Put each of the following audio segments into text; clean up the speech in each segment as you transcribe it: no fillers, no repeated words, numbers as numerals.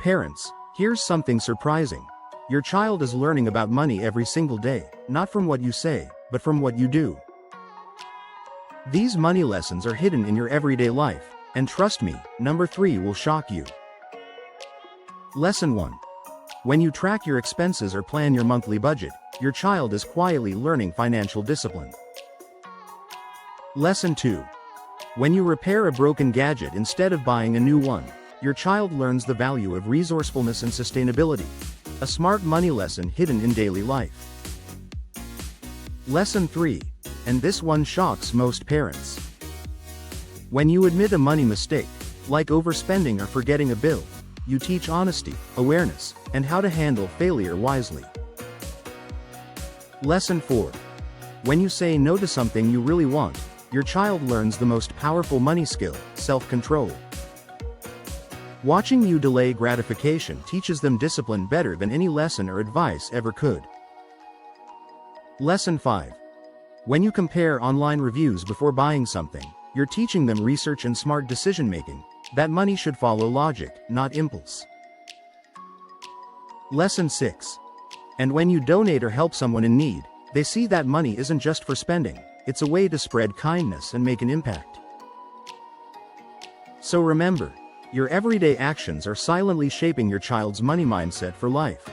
Parents, here's something surprising. Your child is learning about money every single day, not from what you say, but from what you do. These money lessons are hidden in your everyday life, and trust me, number 3 will shock you. Lesson 1. When you track your expenses or plan your monthly budget, your child is quietly learning financial discipline. Lesson 2. When you repair a broken gadget instead of buying a new one, your child learns the value of resourcefulness and sustainability. A smart money lesson hidden in daily life. Lesson 3. And this one shocks most parents. When you admit a money mistake, like overspending or forgetting a bill, you teach honesty, awareness, and how to handle failure wisely. Lesson 4. When you say no to something you really want, your child learns the most powerful money skill, self-control. Watching you delay gratification teaches them discipline better than any lesson or advice ever could. Lesson 5. When you compare online reviews before buying something, you're teaching them research and smart decision-making, that money should follow logic, not impulse. Lesson 6. And when you donate or help someone in need, they see that money isn't just for spending, it's a way to spread kindness and make an impact. So remember, your everyday actions are silently shaping your child's money mindset for life.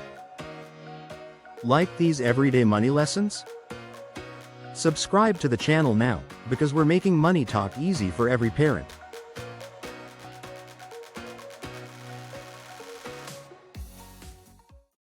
Like these everyday money lessons? Subscribe to the channel now, because we're making money talk easy for every parent.